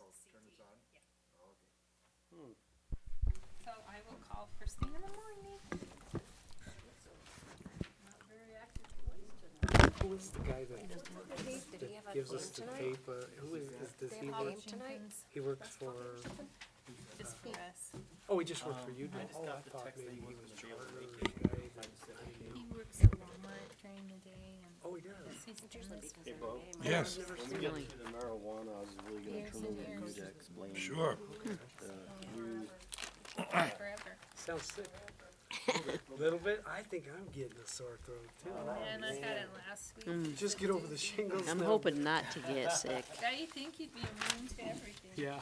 Oh, turn this on? Yeah. Oh, okay. So I will call first thing in the morning. Not very active voice tonight. Who is the guy that Did he have a gives game us the tonight? tape? Who is, does They he have a work? game tonight? He works for, Just for us. oh, he just works for you now? I just Oh, I got the thought text that maybe he he wasn't was gonna be able to charter make it. guy. I just said I He knew. works at Walmart during the day and Oh, he does? he's It's done usually this because Hey, of Bo. the game. Yes. I've never When we seen get it. to the marijuana, I was really gonna Years turn and over to you years. to explain. Sure. New forever. Sounds sick. A little bit? I think I'm getting a sore throat too. And I had it last week. Just get over the shingles I'm now. hoping not to get sick. Guy, you think you'd be immune to everything. Yeah.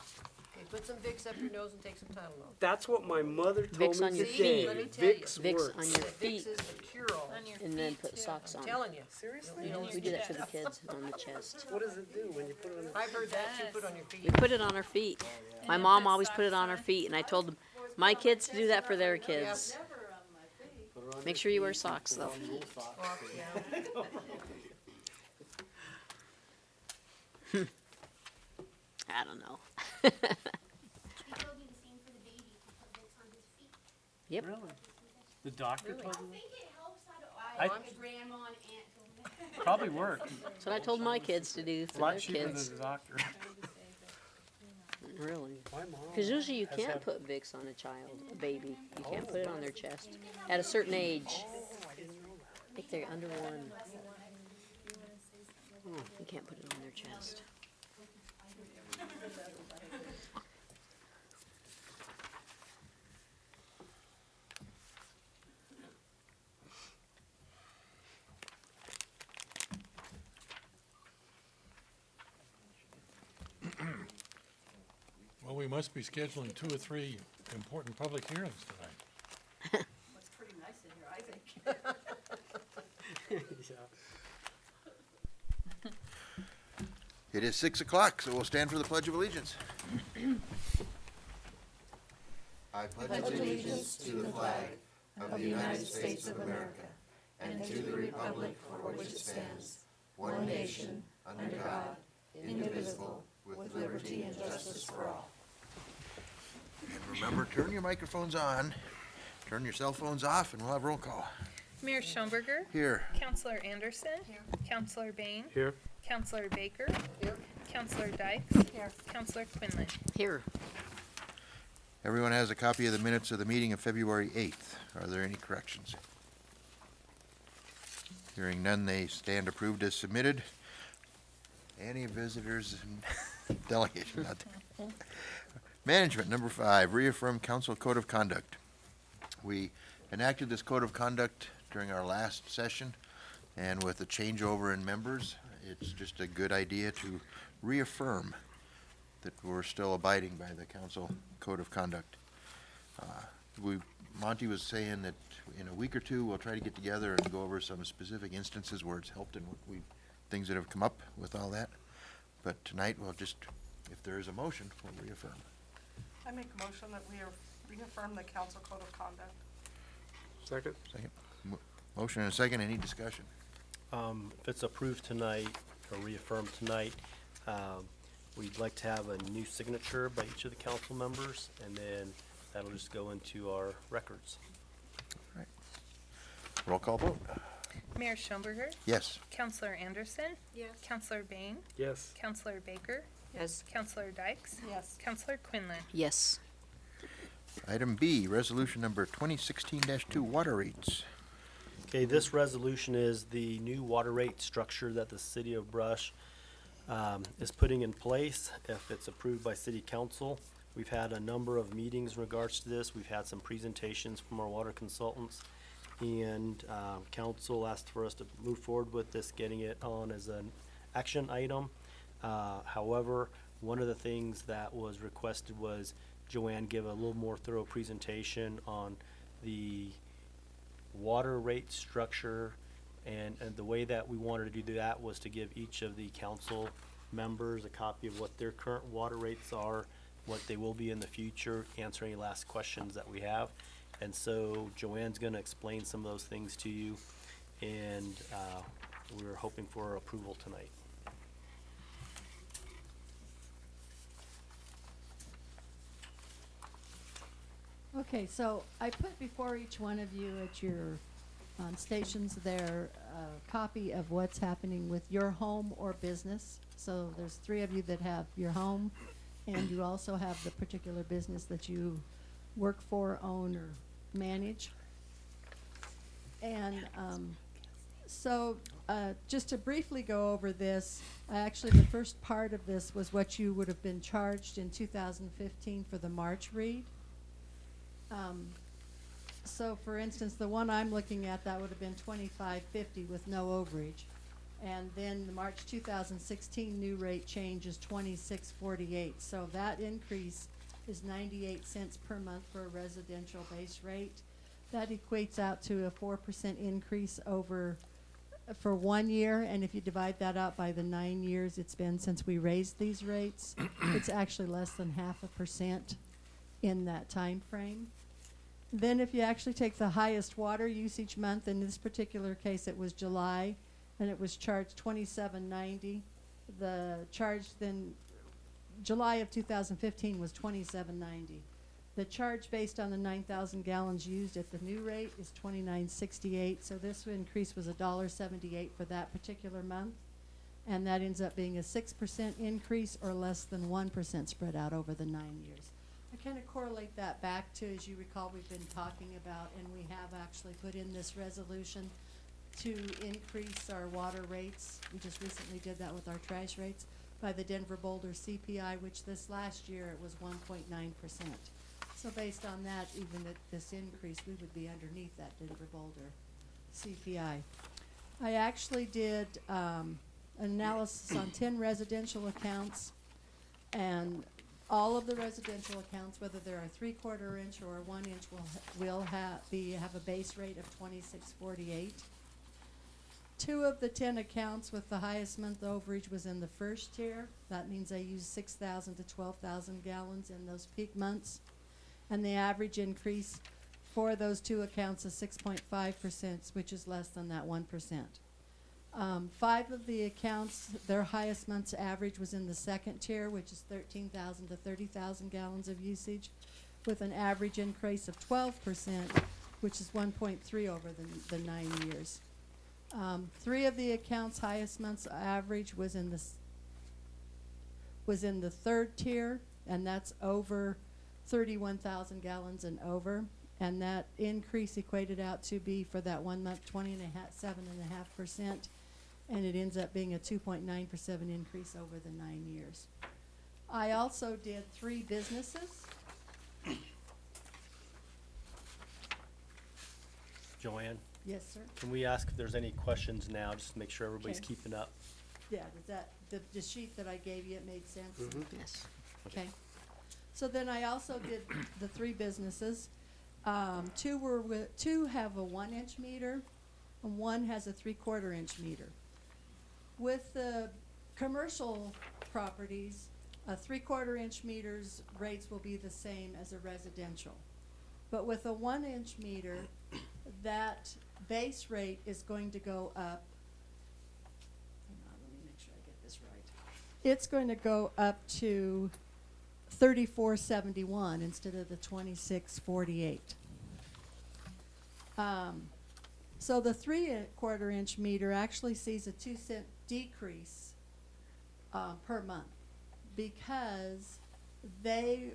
Okay, put some Vicks up your nose and take some Tylenol. That's what my mother told Vicks me on your today. feet. Let me tell you. Vicks Vicks works. on your Vicks feet is the cure-all. On your and then feet, put too. socks I'm on. telling you. Seriously? You know, We do that for the kids on the chest. What does it do when you put it on the I've heard that too, put on your We feet. put it on our feet. My then mom put always put it socks on her on. feet, and I told my kids to do that for their kids. Make sure you wear socks though. Well, yeah. I don't know. He told me the same for the baby to put Vicks on his feet. Yep. Really? The doctor told I you? think it helps. I- My grandma and aunt told me. Probably work. That's what I told my kids to do A for their lot cheaper than kids. the doctor. Really. My mom. Because usually you has can't had- put Vicks on a child, a baby. You can't put it on their chest at a certain age. I think they're under one. You can't put it on their chest. Well, we must be scheduling 2 or 3 important public hearings tonight. That's pretty nice in here, I think. Yeah. It is 6 o'clock, so we'll stand for the Pledge of Allegiance. I pledge allegiance to the flag of the United States of America and to the republic for which it stands, one nation, under God, indivisible, with liberty and justice for all. And remember, turn your microphones on, turn your cell phones off, and we'll have roll call. Mayor Schomburger, Here. Counselor Anderson, Counselor Bain, Here. Counselor Baker, Here. Counselor Dykes, Here. Counselor Quinlan. Here. Everyone has a copy of the minutes of the meeting of February 8th. Are there any corrections? Hearing none, they stand approved as submitted. Any visitors and delegation out there? Management, number 5, reaffirm council code of conduct. We enacted this code of conduct during our last session, and with the changeover in members, it's just a good idea to reaffirm that we're still abiding by the council code of conduct. Monty was saying that in a week or two, we'll try to get together and go over some specific instances where it's helped and things that have come up with all that. But tonight, we'll just, if there is a motion, we'll reaffirm. I make a motion that we reaffirm the council code of conduct. Second. Second. Motion and a second. Any discussion? If it's approved tonight or reaffirmed tonight, we'd like to have a new signature by each of the council members, and then that'll just go into our records. Roll call vote. Mayor Schomburger, Yes. Counselor Anderson, Yes. Counselor Bain, Yes. Counselor Baker, Yes. Counselor Dykes, Yes. Counselor Quinlan. Yes. Item B, resolution number 2016-2, water rates. Okay, this resolution is the new water rate structure that the city of Brush is putting in place if it's approved by city council. We've had a number of meetings in regards to this. We've had some presentations from our water consultants, and council asked for us to move forward with this, getting it on as an action item. However, one of the things that was requested was Joanne give a little more thorough presentation on the water rate structure, and the way that we wanted to do that was to give each of the council members a copy of what their current water rates are, what they will be in the future, answer any last questions that we have. And so Joanne's gonna explain some of those things to you, and we're hoping for approval tonight. Okay, so I put before each one of you at your stations there a copy of what's happening with your home or business. So there's 3 of you that have your home, and you also have the particular business that you work for, own, or manage. And so just to briefly go over this, actually the first part of this was what you would have been charged in 2015 for the March read. So for instance, the one I'm looking at, that would have been $25.50 with no overage. And then the March 2016 new rate change is $26.48. So that increase is 98 cents per month for a residential base rate. That equates out to a 4% increase over for 1 year, and if you divide that out by the 9 years it's been since we raised these rates, it's actually less than 0.5% in that time frame. Then if you actually take the highest water usage month, in this particular case it was July, and it was charged $27.90. The charge then, July of 2015 was $27.90. The charge based on the 9,000 gallons used at the new rate is $29.68. So this increase was $1.78 for that particular month. And that ends up being a 6% increase or less than 1% spread out over the 9 years. I kind of correlate that back to, as you recall, we've been talking about, and we have actually put in this resolution to increase our water rates. We just recently did that with our trash rates by the Denver Boulder CPI, which this last year it was 1.9%. So based on that, even at this increase, we would be underneath that Denver Boulder CPI. I actually did an analysis on 10 residential accounts, and all of the residential accounts, whether they're a 3/4 inch or a 1 inch, will have a base rate of $26.48. 2 of the 10 accounts with the highest month overage was in the first tier. That means they use 6,000 to 12,000 gallons in those peak months. And the average increase for those 2 accounts is 6.5%, which is less than that 1%. 5 of the accounts, their highest month's average was in the second tier, which is 13,000 to 30,000 gallons of usage, with an average increase of 12%, which is 1.3 over the 9 years. 3 of the accounts' highest month's average was in the third tier, and that's over 31,000 gallons and over, and that increase equated out to be for that 1 month 7.5%, and it ends up being a 2.9% increase over the 9 years. I also did 3 businesses. Joanne, Yes, sir. can we ask if there's any questions now, just to make sure everybody's Okay. keeping up? Yeah, does that, the sheet that I gave you, it made sense? Yes. Okay. So then I also did the 3 businesses. 2 have a 1 inch meter, and 1 has a 3/4 inch meter. With the commercial properties, a 3/4 inch meter's rates will be the same as a residential. But with a 1 inch meter, that base rate is going to go up. Hang on, let me make sure I get this right. It's going to go up to $34.71 instead of the $26.48. So the 3/4 inch meter actually sees a 2-cent decrease per month, because they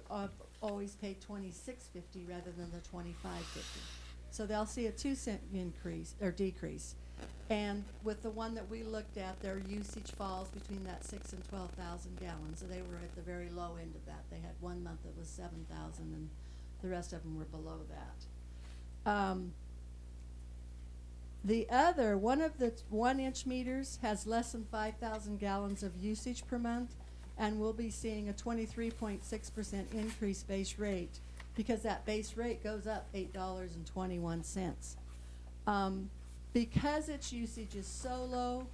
always pay $26.50 rather than the $25.50. So they'll see a 2-cent increase or decrease. And with the one that we looked at, their usage falls between that 6,000 and 12,000 gallons. So they were at the very low end of that. They had 1 month that was 7,000, and the rest of them were below that. The other, one of the 1 inch meters has less than 5,000 gallons of usage per month, and we'll be seeing a 23.6% increase base rate, because that base rate goes up $8.21. Because its usage is so low,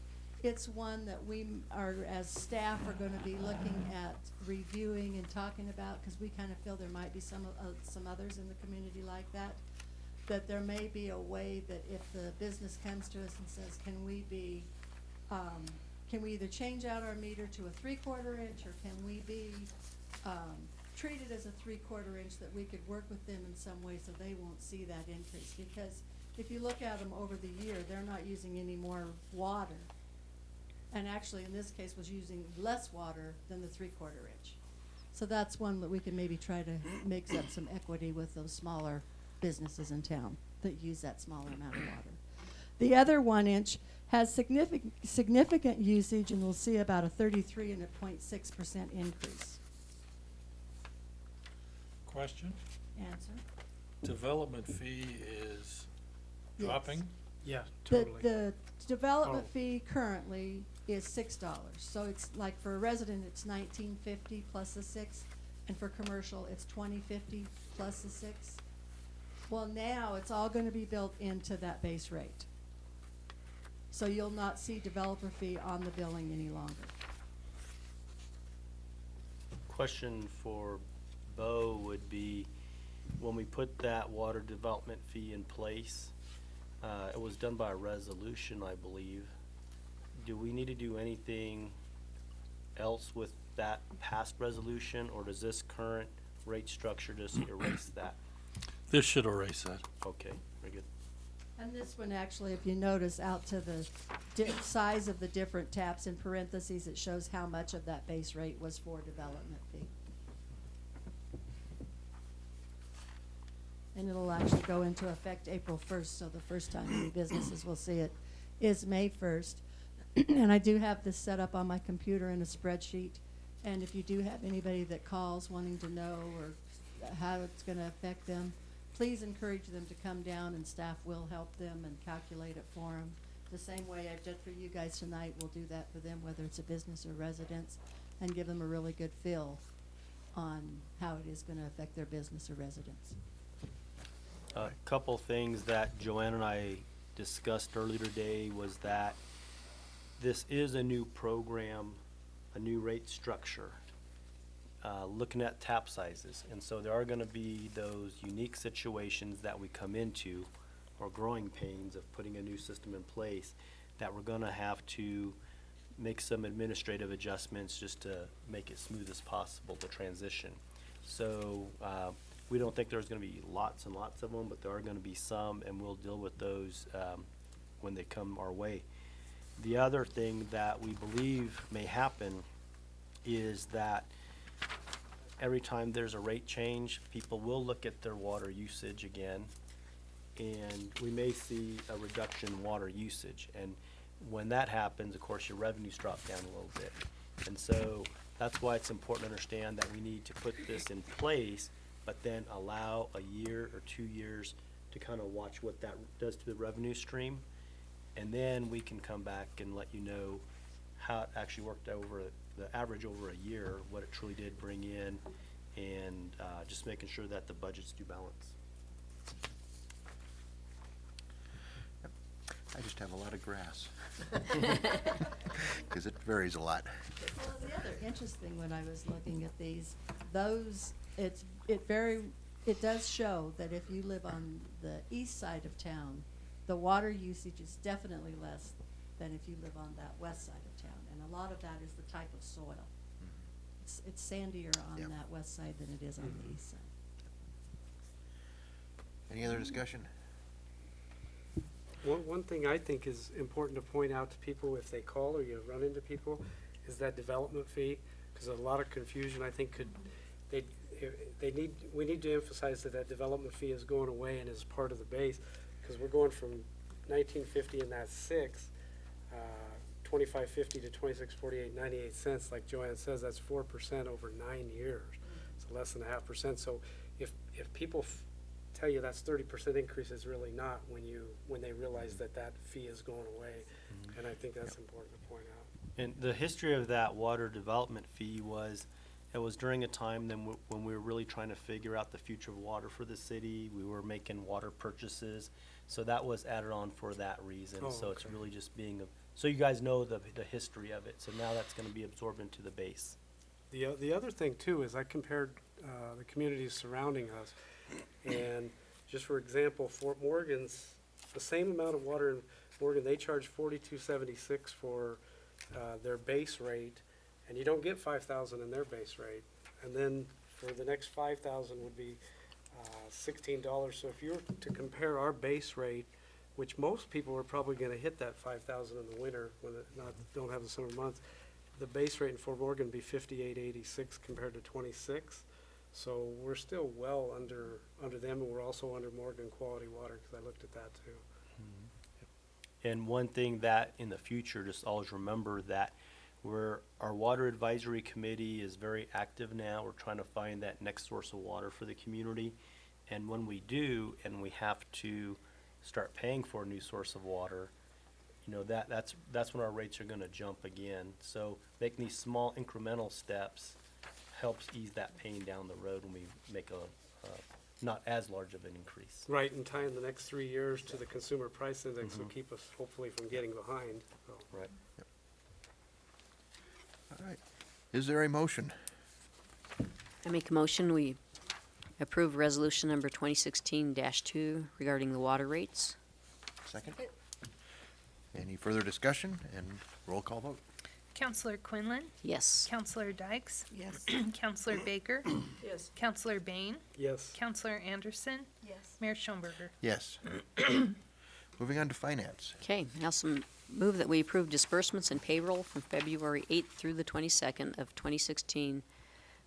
it's one that we are, as staff, are going to be looking at reviewing and talking about, because we kind of feel there might be some others in the community like that. That there may be a way that if the business comes to us and says, can we either change out our meter to a 3/4 inch, or can we be treat it as a 3/4 inch, that we could work with them in some way so they won't see that increase. Because if you look at them over the year, they're not using any more water. And actually, in this case, was using less water than the 3/4 inch. So that's one that we can maybe try to make up some equity with those smaller businesses in town that use that smaller amount of water. The other 1 inch has significant usage, and we'll see about a 33.6% increase. Question, Answer? development fee is Yes. dropping? Yeah, The, totally. the development Oh. fee currently is $6. So it's like for a resident, it's $19.50 plus the 6, and for commercial, it's $20.50 plus the 6. Well, now it's all gonna be built into that base rate. So you'll not see developer fee on the billing any longer. Question for Bo would be, when we put that water development fee in place, it was done by a resolution, I believe. Do we need to do anything else with that past resolution, or does this current rate structure just erase that? This should erase that. Okay, very good. And this one actually, if you notice out to the size of the different taps in parentheses, it shows how much of that base rate was for development fee. And it'll actually go into effect April 1st, so the first time any businesses will see it is May 1st. And I do have this set up on my computer in a spreadsheet. And if you do have anybody that calls wanting to know or how it's gonna affect them, please encourage them to come down, and staff will help them and calculate it for them. The same way I did for you guys tonight, we'll do that for them, whether it's a business or residence, and give them a really good feel on how it is gonna affect their business or residence. A couple things that Joanne and I discussed earlier today was that this is a new program, a new rate structure, looking at tap sizes. And so there are gonna be those unique situations that we come into, or growing pains of putting a new system in place, that we're gonna have to make some administrative adjustments just to make it smooth as possible, the transition. So, we don't think there's gonna be lots and lots of them, but there are gonna be some, and we'll deal with those, when they come our way. The other thing that we believe may happen is that every time there's a rate change, people will look at their water usage again, and we may see a reduction in water usage. And when that happens, of course, your revenues drop down a little bit. And so that's why it's important to understand that we need to put this in place, but then allow a year or 2 years to kind of watch what that does to the revenue stream. And then we can come back and let you know how it actually worked over the average over a year, what it truly did bring in, and just making sure that the budgets do balance. I just have a lot of grass. Because it varies a lot. Well, the other interesting when I was looking at these, it does show that if you live on the east side of town, the water usage is definitely less than if you live on that west side of town. And a lot of that is the type of soil. It's sandier on Yep. that west side than it is on the east side. Any other discussion? One thing I think is important to point out to people if they call or you run into people is that development fee, because a lot of confusion I think we need to emphasize that development fee is going away and is part of the base, because we're going from 1950 and that's 6, 25.50 to 26.48, 98 like Joanne says. That's 4% over 9 years, so less than 0.5%. So if people tell you that's 30% increase, is really not when they realize that fee is going away, and I think that's important to point out. And the history of that water development fee was, it was during a time when we were really trying to figure out the future of water for the city. We were making water purchases, so that was added on for that reason. Oh, So it's okay. really just so you guys know the history of it. So now that's gonna be absorbed into the base. The other thing too is I compared the communities surrounding us, and just for example, Fort Morgan's, the same amount of water in Morgan, they charge $42.76 for their base rate, and you don't get 5,000 in their base rate. And then for the next 5,000 would be $16. So if you were to compare our base rate, which most people are probably gonna hit that 5,000 in the winter when it don't have the summer months, the base rate in Fort Morgan would be 58.86 compared to 26. So we're still well under them, and we're also under Morgan Quality Water, because I looked at that too. And one thing that in the future, just always remember that our water advisory committee is very active now. We're trying to find that next source of water for the community. And when we do, and we have to start paying for a new source of water, you know, that's when our rates are gonna jump again. So making these small incremental steps helps ease that pain down the road when we make not as large of an increase. Right, and tying the next 3 years to the consumer price index will keep us hopefully from getting behind. So, Right. All right. Is there a motion? I make a motion, we approve resolution number 2016-2 regarding the water rates. Second? Any further discussion? And roll call vote. Counselor Quinlan, Yes. Counselor Dykes, Yes. Counselor Baker, Yes. Counselor Bain, yes. Counselor Anderson, Yes. Mayor Schomberger. Yes. Moving on to finance. Okay, I also move that we approve disbursements and payroll from February 8th through the 22nd of 2016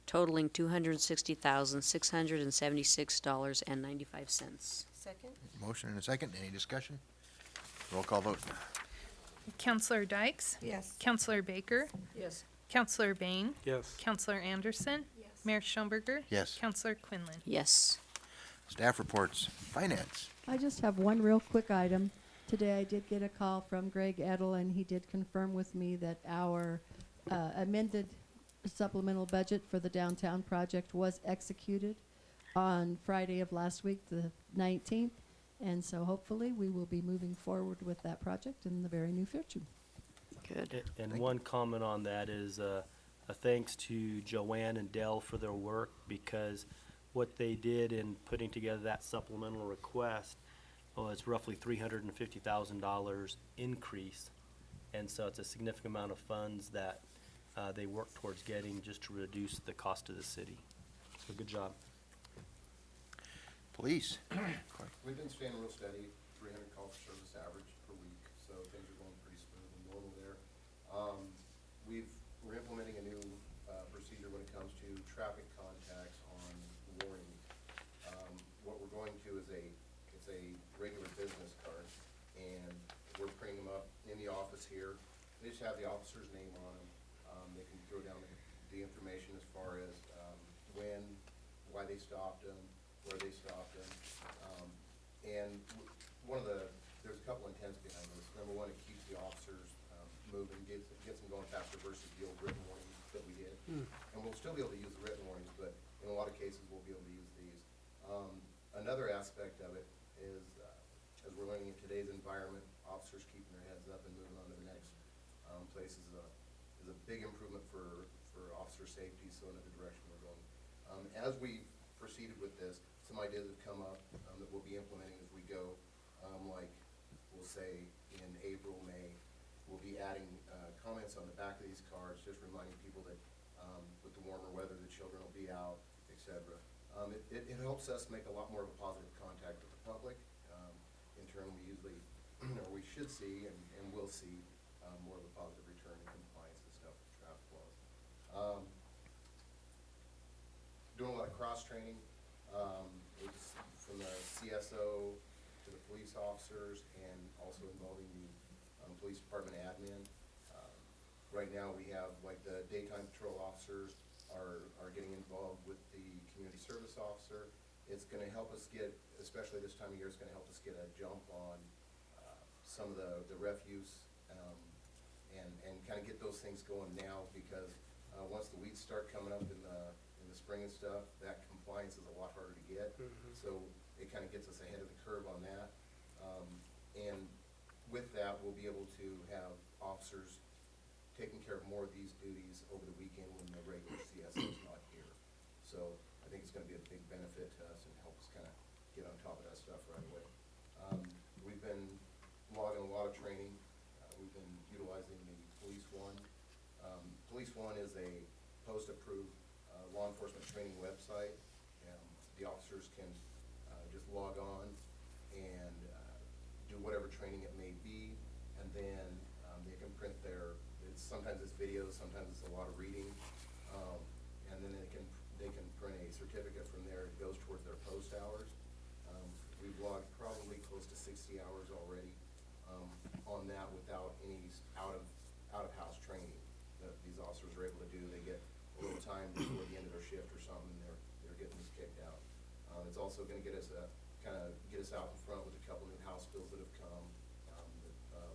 totaling $260,676.95. Second? Motion and a second. Any discussion? Roll call vote. Counselor Dykes, Yes. Counselor Baker, Yes. Counselor Bain, Yes. Counselor Anderson, Yes. Mayor Schomberger. Yes. Counselor Quinlan. Yes. Staff reports. Finance. I just have one real quick item. Today I did get a call from Greg Edel, and he did confirm with me that our amended supplemental budget for the downtown project was executed on Friday of last week, the 19th. And so hopefully we will be moving forward with that project in the very near future. Good. And one comment on that is a thanks to Joanne and Dell for their work, because what they did in putting together that supplemental request was roughly $350,000 increase. And so it's a significant amount of funds that they worked towards getting just to reduce the cost of the city. So good job. Police. We've been staying real steady, 300 calls for service average per week, so things are going pretty smooth and normal there. We're implementing a new procedure when it comes to traffic contacts on warnings. What we're going to is it's a regular business card, and we're printing them up in the office here. They just have the officer's name on them. They can throw down the information as far as when, why they stopped them, where they stopped them. And there's a couple intents behind this. Number one, it keeps the officers moving, gets them going faster versus the old written warnings that we did. And we'll still be able to use the written warnings, but in a lot of cases, we'll be able to use these. Another aspect of it is, as we're learning in today's environment, officers keeping their heads up and moving on to the next place is a big improvement for officer safety, so another direction we're going. As we proceeded with this, some ideas have come up that we'll be implementing as we go. Like, we'll say in April, May, we'll be adding comments on the back of these cards, just reminding people that with the warmer weather, the children will be out, et cetera. It helps us make a lot more of a positive contact with the public. In turn, we usually, or we should see, and will see, more of a positive return in compliance and stuff with traffic laws. Doing a lot of cross-training, it's from the CSO to the police officers, and also involving the police department admin. Right now, we have, like, the daytime patrol officers are getting involved with the community service officer. It's gonna help us get, especially this time of year, it's gonna help us get a jump on some of the refuse, and kind of get those things going now, because once the weeds start coming up in the spring and stuff, that compliance is a lot harder to get. So it kind of gets us ahead of the curve on that. And with that, we'll be able to have officers taking care of more of these duties over the weekend when the regular CSO is not here. So I think it's going to be a big benefit to us and help us kind of get on top of that stuff right away. We've been logging a lot of training. We've been utilizing the Police One. Police One is a post-approved law enforcement training website. The officers can just log on and do whatever training it may be, and then they can print sometimes it's videos, sometimes it's a lot of reading, and then they can print a certificate from there. It goes towards their post hours. We've logged probably close to 60 hours already on that without any out-of-house training that these officers are able to do. They get a little time before the end of their shift or something, and they're getting this kicked out. It's also going to get us get us out in front with a couple new House bills that have come.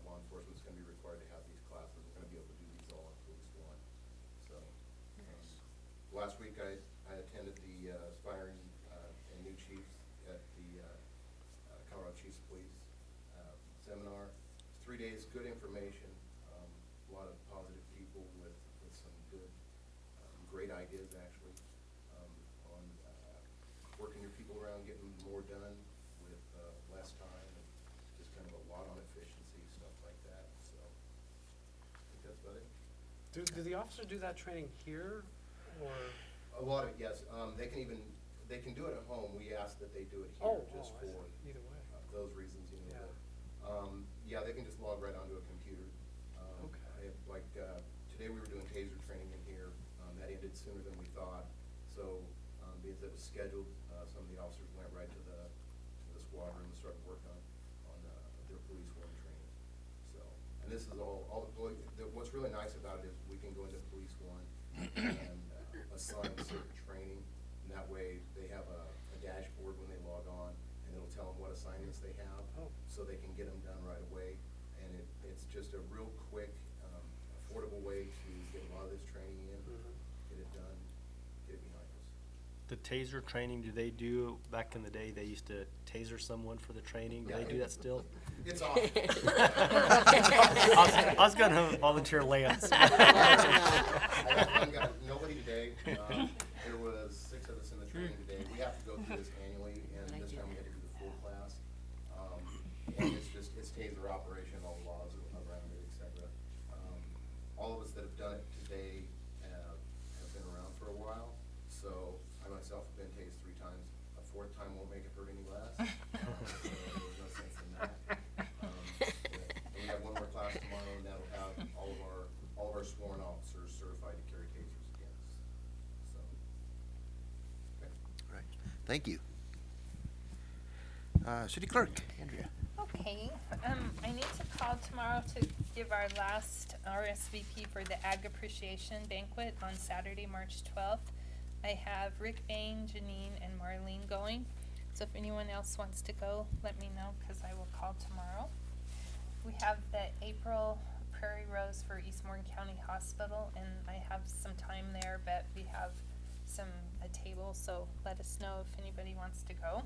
Law enforcement's going to be required to have these classes. We're going to be able to do these all on Police One. So, last week I attended the aspiring and new chiefs at the Colorado Chiefs of Police seminar. 3 days, good information, a lot of positive people with some good, great ideas actually, on working your people around, getting more done with less time, and just kind of a lot on efficiency, stuff like that. So I think that's about it. Do the officers do that training here, or? A lot of, yes, they can do it at home. We ask that they do it here just I see. for Either way. those reasons, you know. Yeah. That, yeah, they can just log right onto a computer. Okay. Today we were doing taser training in here. That ended sooner than we thought. So, because it was scheduled, some of the officers went right to the squadron and started working on their Police One training. So, and this is what's really nice about it is we can go into Police One and assign certain training, and that way they have a dashboard when they log on, and it'll tell them what assignments they have, so they can get them done right away. And it's just a real quick, affordable way to get a lot of this training in, get it done, get it behind us. The taser training, do they do, back in the day, they used to taser someone for the training? Do Yeah, they do that still? It's awesome. I was gonna volunteer layups. I haven't got nobody today. There was 6 of us in the training today. We have to go through this annually, and this time we had to do the full class. And it's taser operation, all the laws around it, et cetera. All of us that have done it today have been around for a while. So I myself have been tased 3 times. A 4th time won't make it hurt any less. So there was no sense in that. And we have one more class tomorrow, and that'll have all of our sworn officers certified to carry tasers again. So, okay. Right. Thank you. City Clerk, Andrea. Okay, I need to call tomorrow to give our last RSVP for the Ag Appreciation Banquet on Saturday, March 12th. I have Rick Bain, Janine, and Marlene going. So if anyone else wants to go, let me know, because I will call tomorrow. We have the April Prairie Rose for East Morgan County Hospital, and I have some time there, but we have a table, so let us know if anybody wants to go.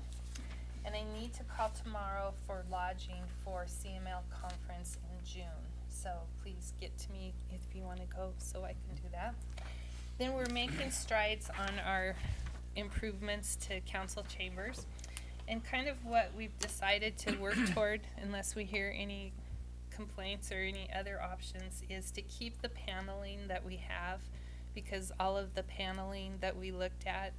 And I need to call tomorrow for lodging for CML conference in June. So please get to me if you want to go so I can do that. Then we're making strides on our improvements to council chambers. And kind of what we've decided to work toward, unless we hear any complaints or any other options, is to keep the paneling that we have, because all of the paneling that we looked at,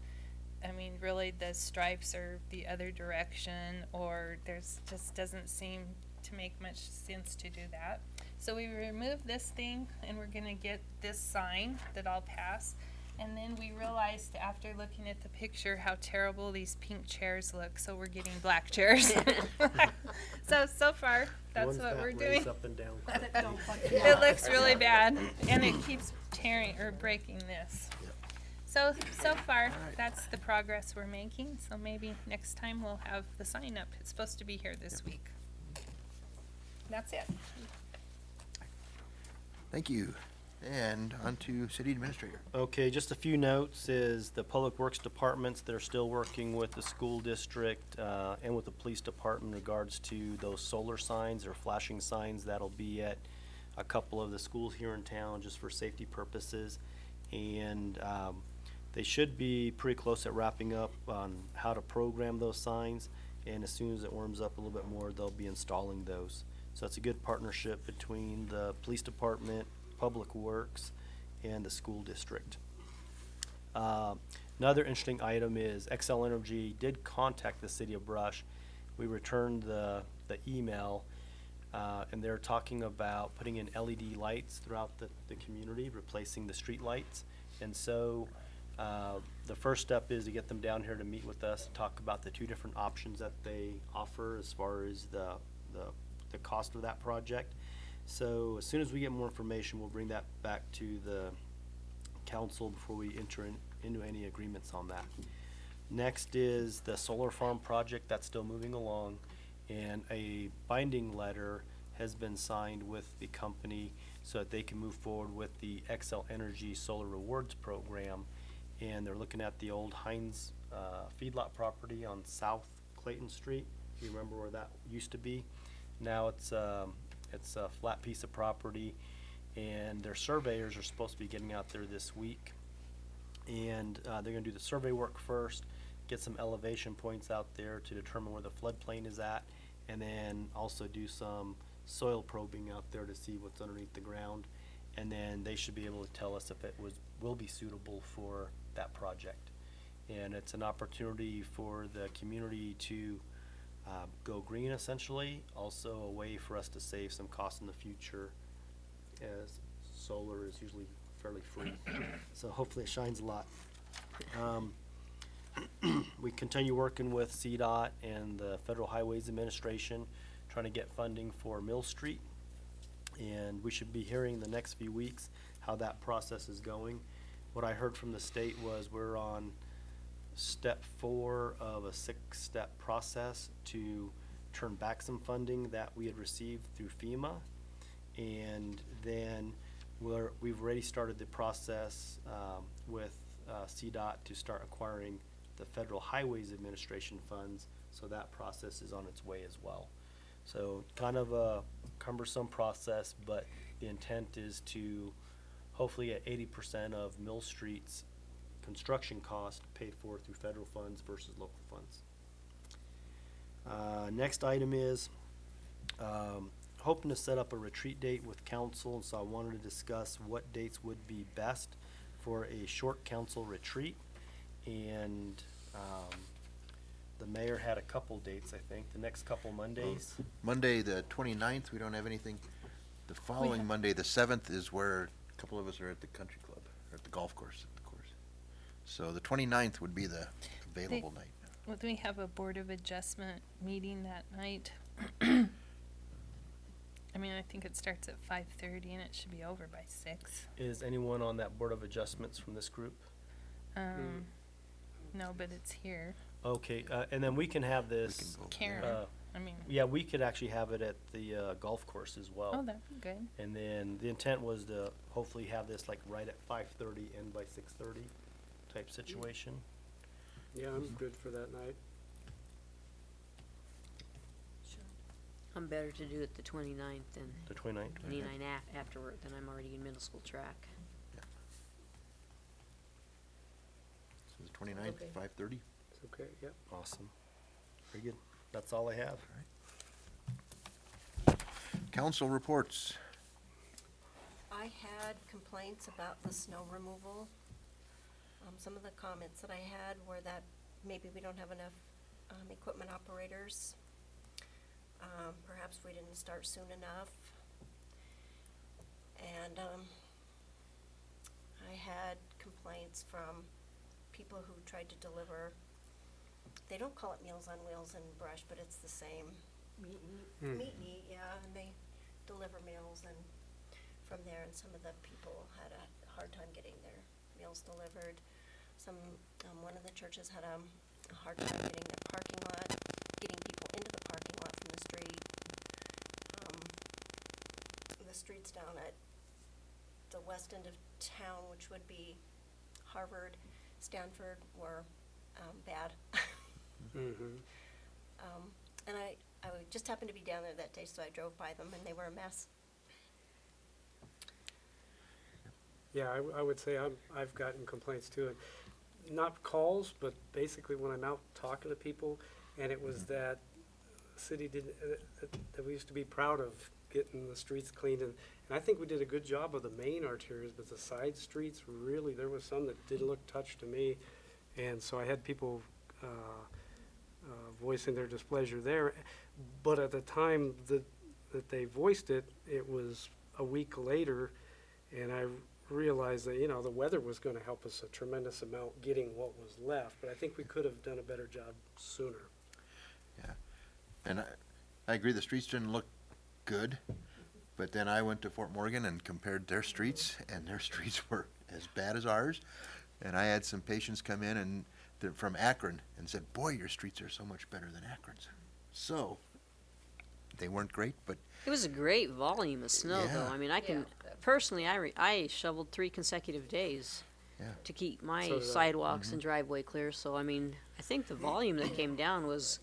I mean, really the stripes are the other direction, or there's just doesn't seem to make much sense to do that. So we removed this thing, and we're gonna get this sign that I'll pass. And then we realized after looking at the picture how terrible these pink chairs look, so we're getting black chairs. So far, that's Ones what that we're raise doing. up and down. It looks really bad, and it keeps tearing or breaking this. So far, that's the progress we're making, so maybe next time we'll have the sign up. It's supposed to be here this week. That's it. Thank you. And on to City Administrator. Okay, just a few notes is the Public Works Departments, they're still working with the school district and with the police department in regards to those solar signs or flashing signs that'll be at a couple of the schools here in town just for safety purposes. And they should be pretty close at wrapping up on how to program those signs. And as soon as it warms up a little bit more, they'll be installing those. So it's a good partnership between the police department, Public Works, and the school district. Another interesting item is Xcel Energy did contact the city of Brush. We returned the email, and they're talking about putting in LED lights throughout the community, replacing the street lights. And so the first step is to get them down here to meet with us and talk about the two different options that they offer as far as the cost of that project. So as soon as we get more information, we'll bring that back to the council before we enter into any agreements on that. Next is the solar farm project that's still moving along, and a binding letter has been signed with the company so that they can move forward with the Xcel Energy Solar Rewards Program. And they're looking at the old Heinz feedlot property on South Clayton Street. If you remember where that used to be. Now it's a flat piece of property, and their surveyors are supposed to be getting out there this week. And they're gonna do the survey work first, get some elevation points out there to determine where the floodplain is at, and then also do some soil probing out there to see what's underneath the ground. And then they should be able to tell us if it will be suitable for that project. And it's an opportunity for the community to go green essentially, also a way for us to save some costs in the future, as solar is usually fairly free. So hopefully it shines a lot. We continue working with CDOT and the Federal Highways Administration, trying to get funding for Mill Street. And we should be hearing the next few weeks how that process is going. What I heard from the state was we're on step 4 of a 6-step process to turn back some funding that we had received through FEMA. And then we've already started the process with CDOT to start acquiring the Federal Highways Administration funds, so that process is on its way as well. So kind of a cumbersome process, but the intent is to hopefully get 80% of Mill Street's construction cost paid for through federal funds versus local funds. Next item is hoping to set up a retreat date with council, and so I wanted to discuss what dates would be best for a short council retreat. And the mayor had a couple dates, I think, the next couple Mondays. Monday, the 29th, we don't have anything. The following Monday, the 7th, is where a couple of us are at the country club, or at the golf course, So the 29th would be the available night. Would we have a Board of Adjustment meeting that night? I mean, I think it starts at 5:30 and it should be over by 6. Is anyone on that Board of Adjustments from this group? No, but it's here. Okay, and then we can have this. Karen, I mean. Yeah, we could actually have it at the golf course as well. Oh, that'd be good. And then the intent was to hopefully have this like right at 5:30, end by 6:30 type situation. Yeah, I'm good for that night. I'm better to do it the 29th than The 29th. 29 afterward, then I'm already in middle school track. So the 29th, Okay. 5:30? It's okay, yep. Awesome. Very good. That's all I have. Council reports. I had complaints about the snow removal. Some of the comments that I had were that maybe we don't have enough equipment operators. Perhaps we didn't start soon enough. And I had complaints from people who tried to deliver, they don't call it Meals on Wheels in Brush, but it's the same. Meet and Eat, yeah, and they deliver meals and from there, and some of the people had a hard time getting their meals delivered. One of the churches had a hard time getting their parking lot, getting people into the parking lot from the street. The streets down at the west end of town, which would be Harvard, Stanford, were bad. Mm-hmm. And I just happened to be down there that day, so I drove by them, and they were a mess. Yeah, I would say I've gotten complaints too, and not calls, but basically when I'm out talking to people, and it was that the city didn't, that we used to be proud of getting the streets cleaned, and I think we did a good job of the main arterials, but the side streets, really, there was some that didn't look touched to me. And so I had people voicing their displeasure there. But at the time that they voiced it, it was a week later, and I realized that, you know, the weather was gonna help us a tremendous amount getting what was left, but I think we could have done a better job sooner. Yeah, and I agree, the streets didn't look good, but then I went to Fort Morgan and compared their streets, and their streets were as bad as ours. And I had some patients come in and from Akron and said, boy, your streets are so much better than Akron's. So, they weren't great, but It was a great volume of snow, though. Yeah. I mean, I can, personally, I shoveled 3 consecutive days Yeah. to keep my So did I. sidewalks and driveway clear, so I mean, I think the volume that came down was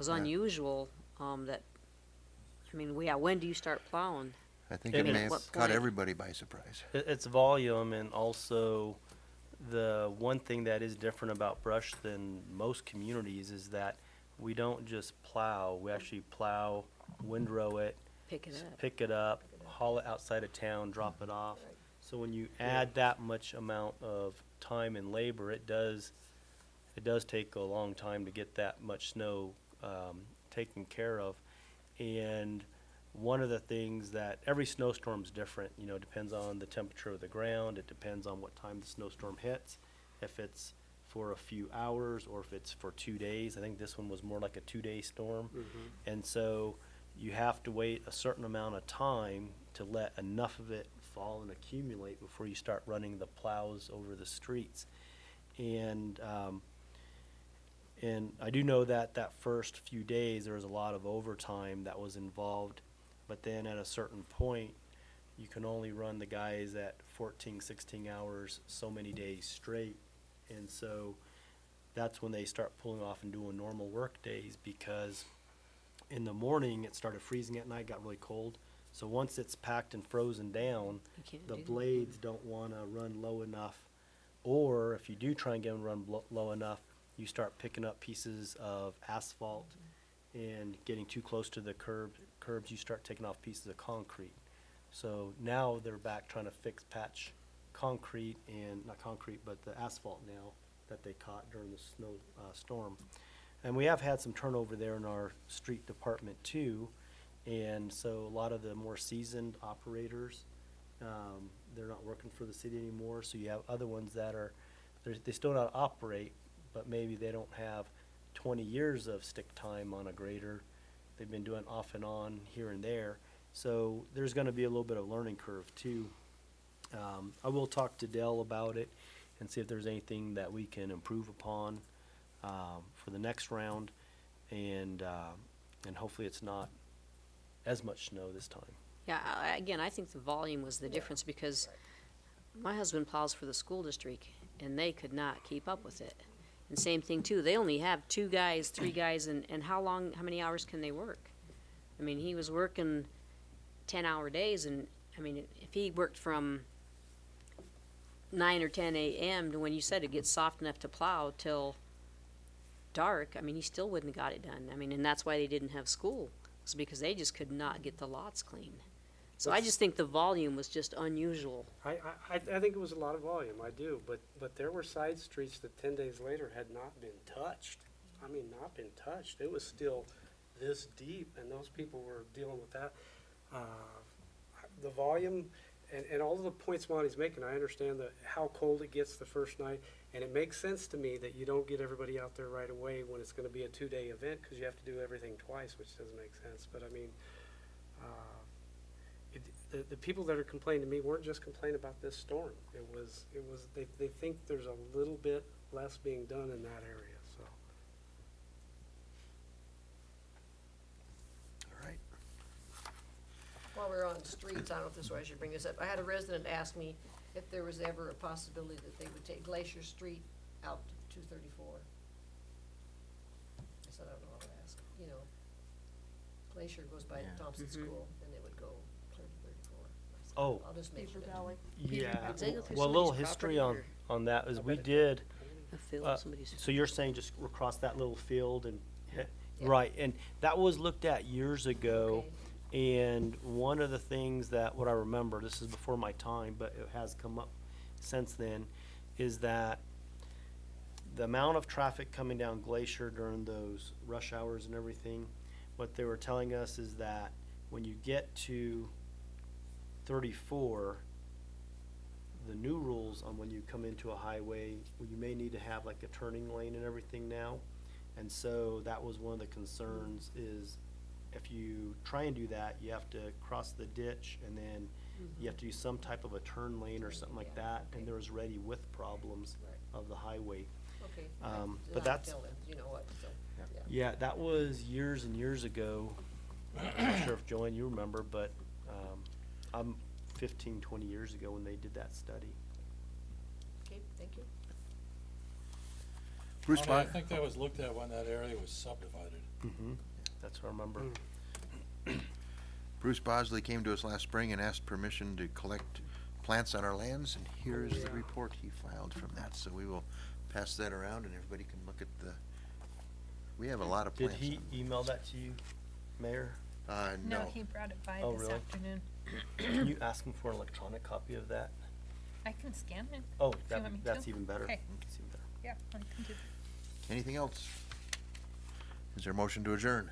unusual, that, I mean, when do you start plowing? I think And it at may have what caught point? everybody by surprise. It's volume, and also the one thing that is different about Brush than most communities is that we don't just plow, we actually plow, windrow it, Pick it up. pick it up, haul it outside of town, drop it off. So when you add that much amount of time and labor, it does take a long time to get that much snow taken care of. And one of the things that every snowstorm's different, you know, depends on the temperature of the ground, it depends on what time the snowstorm hits, if it's for a few hours or if it's for 2 days. I think this one was more like a 2-day storm. And so you have to wait a certain amount of time to let enough of it fall and accumulate before you start running the plows over the streets. And I do know that that first few days, there was a lot of overtime that was involved. But then at a certain point, you can only run the guys at 14, 16 hours so many days straight. And so that's when they start pulling off and doing normal work days, because in the morning, it started freezing at night, got really cold. So once it's packed and frozen down, You can't the do that. blades don't want to run low enough. Or if you do try and get them to run low enough, you start picking up pieces of asphalt and getting too close to the curbs, you start taking off pieces of concrete. So now they're back trying to patch concrete, and not concrete, but the asphalt now that they caught during the storm. And we have had some turnover there in our street department too. And so a lot of the more seasoned operators, they're not working for the city anymore. So you have other ones that they still not operate, but maybe they don't have 20 years of stick time on a grader. They've been doing off and on here and there. So there's gonna be a little bit of learning curve too. I will talk to Dell about it and see if there's anything that we can improve upon, for the next round. And hopefully it's not as much snow this time. Yeah, again, I think the volume was the difference, because my husband plows for the school district, and they could not keep up with it. And same thing too, they only have 2 guys, 3 guys, and how many hours can they work? I mean, he was working 10-hour days, and, I mean, if he worked from 9 or 10 a.m. to when you said it gets soft enough to plow till dark, I mean, he still wouldn't have got it done. I mean, and that's why they didn't have school, was because they just could not get the lots clean. So I just think the volume was just unusual. I think it was a lot of volume, I do, but there were side streets that 10 days later had not been touched. I mean, not been touched. It was still this deep, and those people were dealing with that. The volume and all of the points Monty's making, I understand how cold it gets the first night, and it makes sense to me that you don't get everybody out there right away when it's gonna be a 2-day event, because you have to do everything twice, which doesn't make sense. But I mean, the people that are complaining to me weren't just complaining about this storm. They think there's a little bit less being done in that area, so. All right. While we're on streets, I don't know if this is why I should bring this up. I had a resident ask me if there was ever a possibility that they would take Glacier Street out to 234. I said, I don't know, I'll ask. You know, Glacier goes by Yeah. Thompson School, and they would go clear to 34. I said, Oh. I'll just mention Beaver it. Valley. Yeah, Did they go through well, a little somebody's history property, on that is I we bet it did, A field, somebody's. so you're saying just across that little field and, Yeah. right, and that was looked at years ago. Okay. And one of the things that, what I remember, this is before my time, but it has come up since then, is that the amount of traffic coming down Glacier during those rush hours and everything, what they were telling us is that when you get to 34, the new rules on when you come into a highway, you may need to have like a turning lane and everything now. And so that was one of the concerns is if you try and do that, you have to cross the ditch and then you have to do some type of a turn lane or something like that. And there was already with problems of the highway. Okay. But that's, you know what, so, yeah. yeah, that was years and years ago. I'm not sure if Joanne, you remember, but, I'm 15, 20 years ago when they did that study. Okay, thank you. Bruce I Pine, think that was looked at when that area was subdivided. That's what I remember. Bruce Bosley came to us last spring and asked permission to collect plants on our lands, and here is the report he filed from that. So we will pass that around and everybody can look at the, we have a lot of Did plants. he email that to you, Mayor? No, No. he brought it by Oh, this really? afternoon. Can you ask him for an electronic copy of that? I can scan it. Oh, If you want me that's to. even better. Okay. That's even better. Yeah, I can do that. Anything else? Is there a motion to adjourn?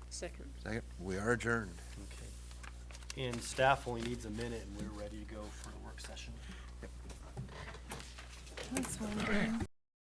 Second. Second, we are adjourned. Okay. And staff only needs a minute and we're ready to go for the work session. I was wondering.